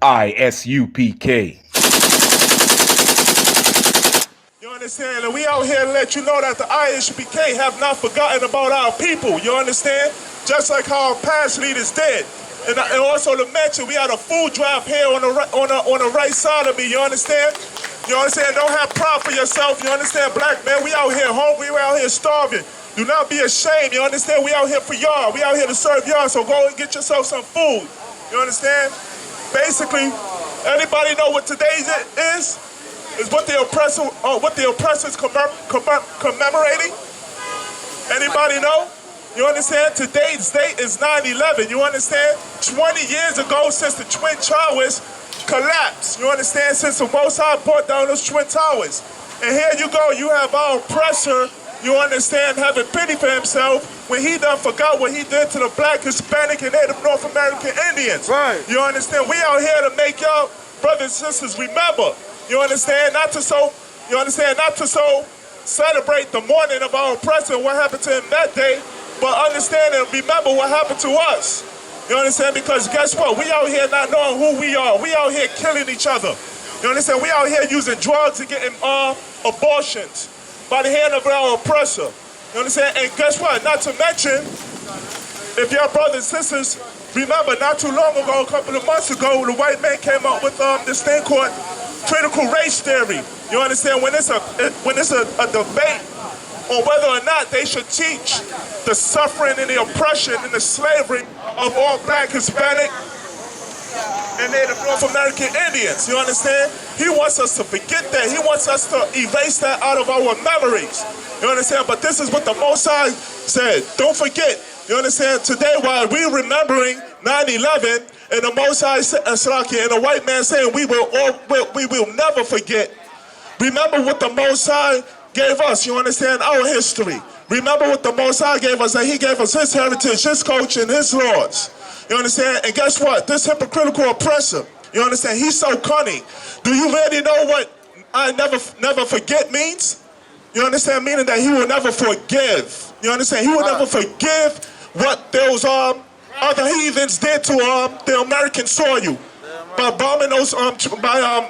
I.S.U.P.K. You understand? And we out here to let you know that the I.S.U.P.K. have not forgotten about our people. You understand? Just like how our past leaders did. And also to mention, we had a food drive here on the right side of me. You understand? You understand? Don't have pride for yourself. You understand? Black man, we out here hungry. We out here starving. Do not be ashamed. You understand? We out here for y'all. We out here to serve y'all. So go and get yourself some food. You understand? Basically, anybody know what today is? Is what the oppressors commemorating? Anybody know? You understand? Today's date is 9/11. You understand? 20 years ago, since the Twin Towers collapsed. You understand? Since the Most High brought down those Twin Towers. And here you go. You have our oppressor, you understand, having pity for himself when he done forgot what he did to the Black, Hispanic, and Native North American Indians. Right. You understand? We out here to make y'all brothers and sisters remember. You understand? Not to celebrate the mourning of our oppressor and what happened to him that day, but understand and remember what happened to us. You understand? Because guess what? We out here not knowing who we are. We out here killing each other. You understand? We out here using drugs and getting abortions by the hand of our oppressor. You understand? And guess what? Not to mention, if your brothers and sisters remember, not too long ago, a couple of months ago, the white man came up with this thing called critical race theory. You understand? When it's a debate on whether or not they should teach the suffering and the oppression and the slavery of all Black, Hispanic, and Native North American Indians. You understand? He wants us to forget that. He wants us to erase that out of our memories. You understand? But this is what the Most High said. Don't forget. You understand? Today, while we're remembering 9/11, and the Most High and the white man saying we will never forget. Remember what the Most High gave us. You understand? Our history. Remember what the Most High gave us. That He gave us His heritage, His culture, and His laws. You understand? And guess what? This hypocritical oppressor, you understand? He's so cunning. Do you really know what I never forget means? You understand? Meaning that He will never forgive. You understand? He will never forgive what those other heathens did to the American soil by bombing those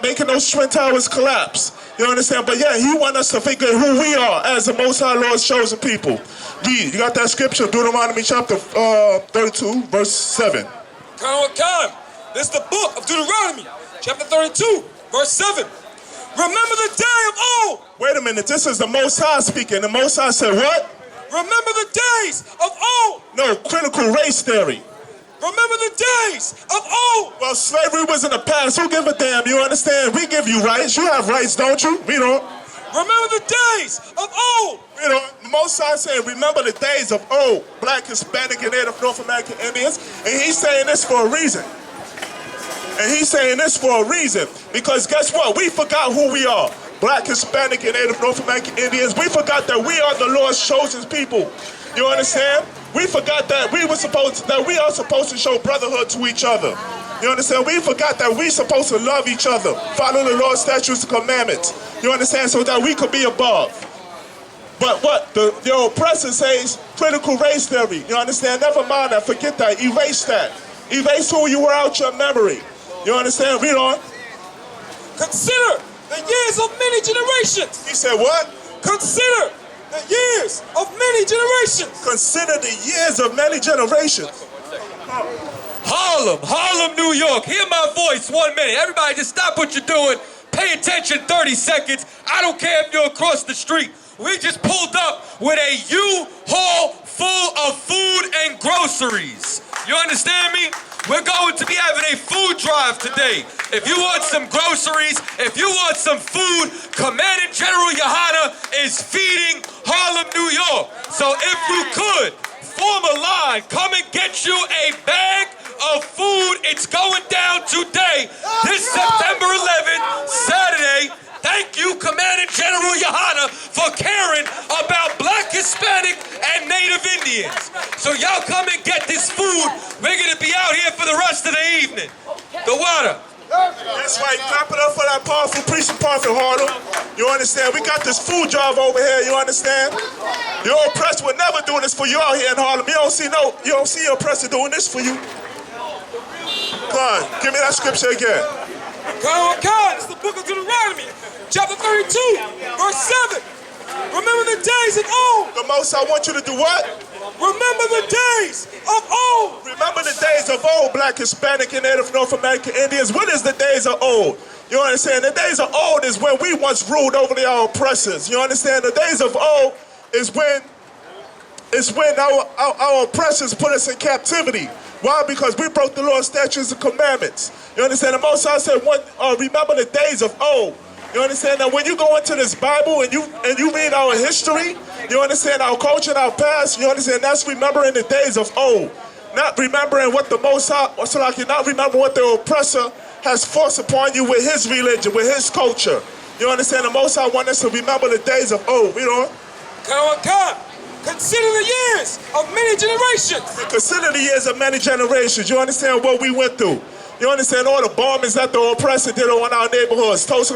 making those Twin Towers collapse. You understand? But yeah, He wants us to figure who we are as the Most High Lord's chosen people. Read. You got that scripture, Deuteronomy chapter 32, verse 7. This is the book of Deuteronomy, chapter 32, verse 7. Remember the day of old. Wait a minute, this is the Most High speaking. The Most High said what? Remember the days of old. No, critical race theory. Remember the days of old. Well, slavery was in the past. Who give a damn? You understand? We give you rights. You have rights, don't you? We don't. Remember the days of old. You know, the Most High saying, remember the days of old Black, Hispanic, and Native North American Indians. And He's saying this for a reason. And He's saying this for a reason. Because guess what? We forgot who we are. Black, Hispanic, and Native North American Indians. We forgot that we are the Lord's chosen people. You understand? We forgot that we are supposed to show brotherhood to each other. You understand? We forgot that we're supposed to love each other, follow the Lord's statutes and commandments. You understand? So that we could be above. But what the oppressor says, critical race theory. You understand? Never mind that. Forget that. Erase that. Erase who you were out your memory. You understand? Read on. Consider the years of many generations. He said what? Consider the years of many generations. Consider the years of many generations. Harlem, New York. Hear my voice 1 minute. Everybody just stop what you're doing. Pay attention 30 seconds. I don't care if you're across the street. We just pulled up with a U-Haul full of food and groceries. You understand me? We're going to be having a food drive today. If you want some groceries, if you want some food, Commandant General YAHANNA is feeding Harlem, New York. So if you could, form a line, come and get you a bag of food. It's going down today, this September 11th, Saturday. Thank you, Commandant General YAHANNA, for caring about Black, Hispanic, and Native Indians. So y'all come and get this food. We're going to be out here for the rest of the evening. The water. That's right. Clap it up for that powerful preaching prophet, Harlem. You understand? We got this food drive over here. You understand? Your oppressor would never do this for you out here in Harlem. You don't see your oppressor doing this for you. on. Give me that scripture again. God, it's the book of Deuteronomy, chapter 32, verse 7. Remember the days of old. The most I want you to do what? Remember the days of old. Remember the days of old, Black, Hispanic, and Native North American Indians. What is the days of old? You understand? The days of old is when we once ruled over our oppressors. You understand? The days of old is when our oppressors put us in captivity. Why? Because we broke the Lord's statutes and commandments. You understand? The Most High said, remember the days of old. You understand that when you go into this Bible and you read our history, you understand our culture and our past, you understand that's remembering the days of old. Not remembering what the Most High, not remember what the oppressor has forced upon you with his religion, with his culture. You understand? The Most High wants us to remember the days of old. You know? God. Consider the years of many generations. Consider the years of many generations. You understand what we went through? You understand all the bombings that the oppressor did on our neighborhoods, Tulsa,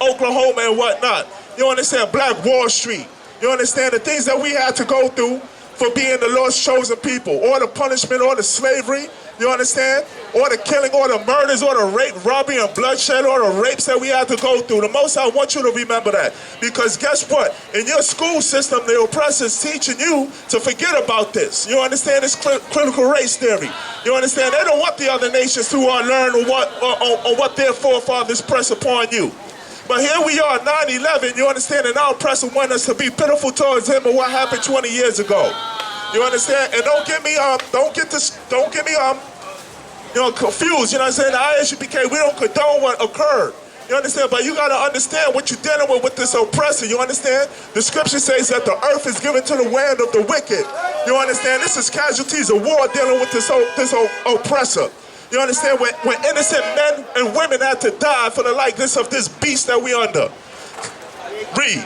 Oklahoma and whatnot. You understand Black Wall Street. You understand the things that we had to go through for being the Lord's chosen people. All the punishment, all the slavery. You understand? All the killing, all the murders, all the rape, robbery, and bloodshed, all the rapes that we had to go through. The Most I want you to remember that. Because guess what? In your school system, the oppressor's teaching you to forget about this. You understand? It's critical race theory. You understand? They don't want the other nations to learn on what their forefathers press upon you. But here we are, 9/11. You understand? And our oppressor wants us to be pitiful towards him and what happened 20 years ago. You understand? And don't get me confused. You know what I'm saying? The I.S.U.P.K, we don't condone what occurred. You understand? But you got to understand what you're dealing with this oppressor. You understand? The scripture says that the earth is given to the hand of the wicked. You understand? This is casualties of war dealing with this oppressor. You understand? When innocent men and women had to die for the likeness of this beast that we under. Read.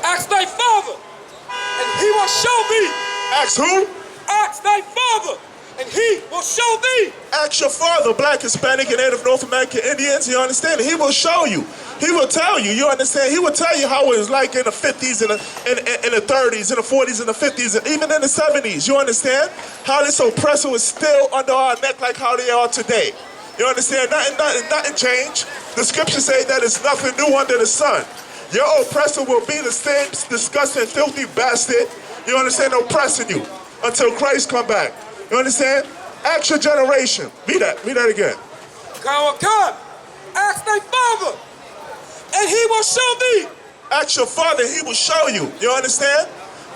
Ask thy father, and he will show thee. Ask who? Ask thy father, and he will show thee. Ask your father, Black, Hispanic, and Native North American Indians. You understand? He will show you. He will tell you. You understand? He will tell you how it was like in the 50s, in the 30s, in the 40s, in the 50s, and even in the 70s. You understand? How this oppressor was still under our neck like how they are today. You understand? Nothing changed. The scriptures say that it's nothing new under the sun. Your oppressor will be the same disgusting, filthy bastard, you understand, oppressing you until Christ come back. You understand? Ask your generation. Read that again. God, ask thy father, and he will show thee. Ask your father, he will show you. You understand?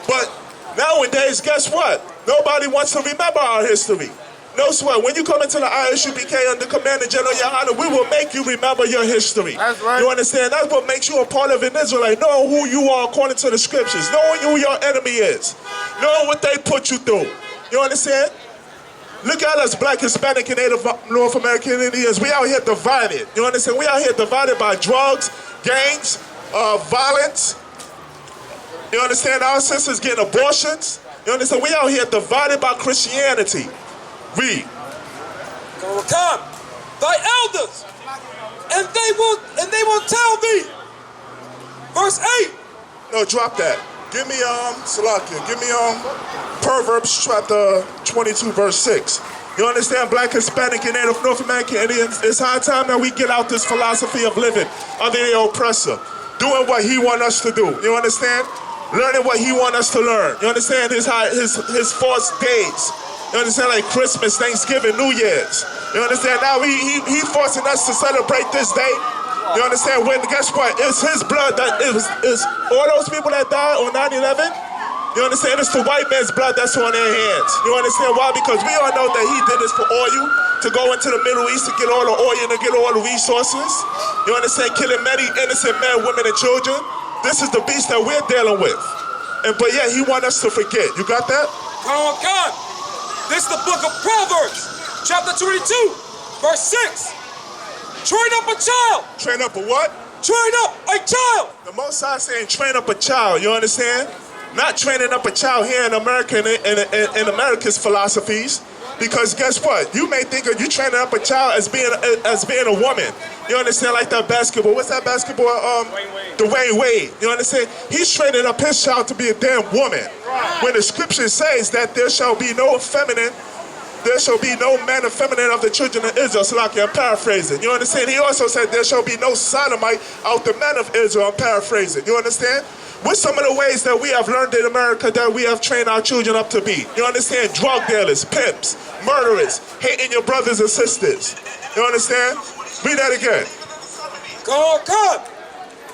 But nowadays, guess what? Nobody wants to remember our history. No sweat. When you come into the I.S.U.P.K under Commander General YAHANNA, we will make you remember your history. That's right. You understand? That's what makes you a part of an Israelite. Knowing who you are according to the scriptures. Knowing who your enemy is. Knowing what they put you through. You understand? Look at us, Black, Hispanic, and Native North American Indians. We out here divided. You understand? We out here divided by drugs, gangs, violence. You understand? Our sisters getting abortions. You understand? We out here divided by Christianity. Read. Come, thy elders, and they will tell thee. Verse 8. No, drop that. Give me Salakia. Give me Proverbs chapter 22, verse 6. You understand, Black, Hispanic, and Native North American Indians? It's high time that we get out this philosophy of living under the oppressor, doing what he want us to do. You understand? Learning what he want us to learn. You understand his false days. You understand, like Christmas, Thanksgiving, New Year's. You understand? Now he forcing us to celebrate this day. You understand? When, guess what? It's his blood that is all those people that died on 9/11. You understand? It's the white man's blood that's on their hands. You understand why? Because we all know that he did this for oil, to go into the Middle East to get all the oil and to get all the resources. You understand? Killing many innocent men, women, and children. This is the beast that we're dealing with. But yet he wants us to forget. You got that? God. This is the book of Proverbs, chapter 22, verse 6. Train up a child. Train up a what? Train up a child. The Most High saying train up a child, you understand? Not training up a child here in America in America's philosophies. Because guess what? You may think of you training up a child as being a woman. You understand, like that basketball. What's that basketball? Dwayne Wade. You understand? He's training up his child to be a damn woman. When the scripture says that there shall be no feminine there shall be no man effeminate of the children of Israel. So like I'm paraphrasing. You understand? He also said there shall be no sodomite of the men of Israel. I'm paraphrasing. You understand? What's some of the ways that we have learned in America that we have trained our children up to be? You understand? Drug dealers, pimps, murderers, hating your brothers and sisters. You understand? Read that again. God,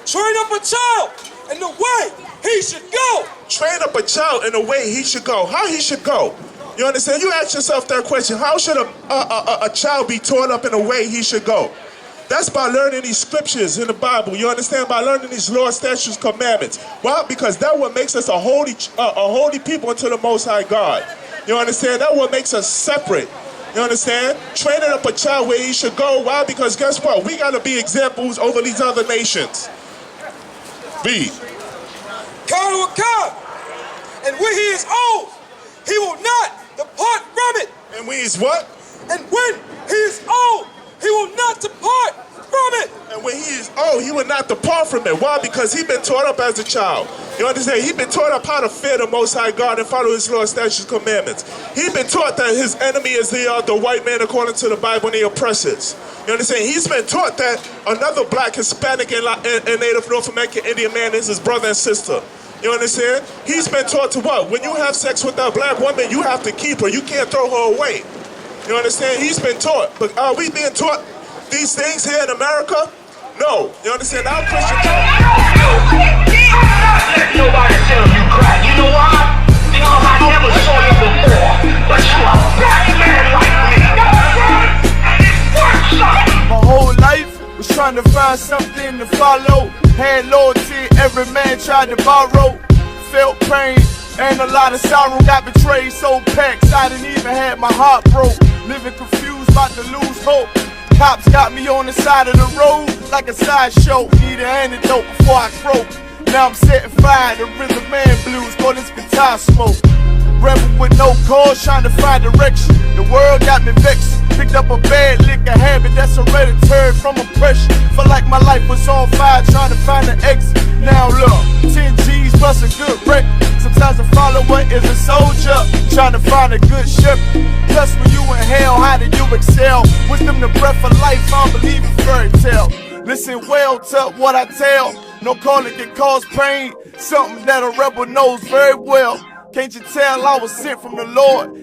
train up a child in the way he should go. Train up a child in the way he should go. How he should go? You understand? You ask yourself that question. How should a child be taught up in the way he should go? That's by learning these scriptures in the Bible. You understand? By learning these laws, statutes, commandments. Why? Because that what makes us a holy people unto the Most High God. You understand? That what makes us separate. You understand? Training up a child where he should go. Why? Because guess what? We got to be examples over these other nations. Read. God, and when he is old, he will not depart from it. And when he's what? And when he is old, he will not depart from it. And when he is old, he will not depart from it. Why? Because he's been taught up as a child. You understand? He's been taught up how to fear the Most High God and follow his law, statutes, commandments. He's been taught that his enemy is the white man according to the Bible and the oppressors. You understand? He's been taught that another black, Hispanic, and Native North American Indian man is his brother and sister. You understand? He's been taught to what? When you have sex with that black woman, you have to keep her. You can't throw her away. You understand? He's been taught. But are we being taught these things here in America? No. You understand? Our Christian let nobody tell you cry. You know why? Because I never saw you before. But you a black man like me. And it works out. My whole life was trying to find something to follow. Had loyalty, every man tried to borrow. Felt pain and a lot of sorrow. Got betrayed, so packed, I didn't even have my heart broke. Living confused, about to lose hope. Cops got me on the side of the road like a sideshow. Need an antidote before I croak. Now I'm setting fire to rhythm man blues, for this guitar smoke. Rebel with no cause, trying to find direction. The world got me vexed. Picked up a bad liquor habit that's hereditary from oppression. Felt like my life was on fire, trying to find an exit. Now look, 10 G's plus a good wreck. Sometimes a follower is a soldier, trying to find a good shepherd. Plus when you in hell, how do you excel? Wisdom the breath of life, I don't believe in fairy tale. Listen well to what I tell. No calling can cause pain, something that a rebel knows very well. Can't you tell I was sent from the Lord?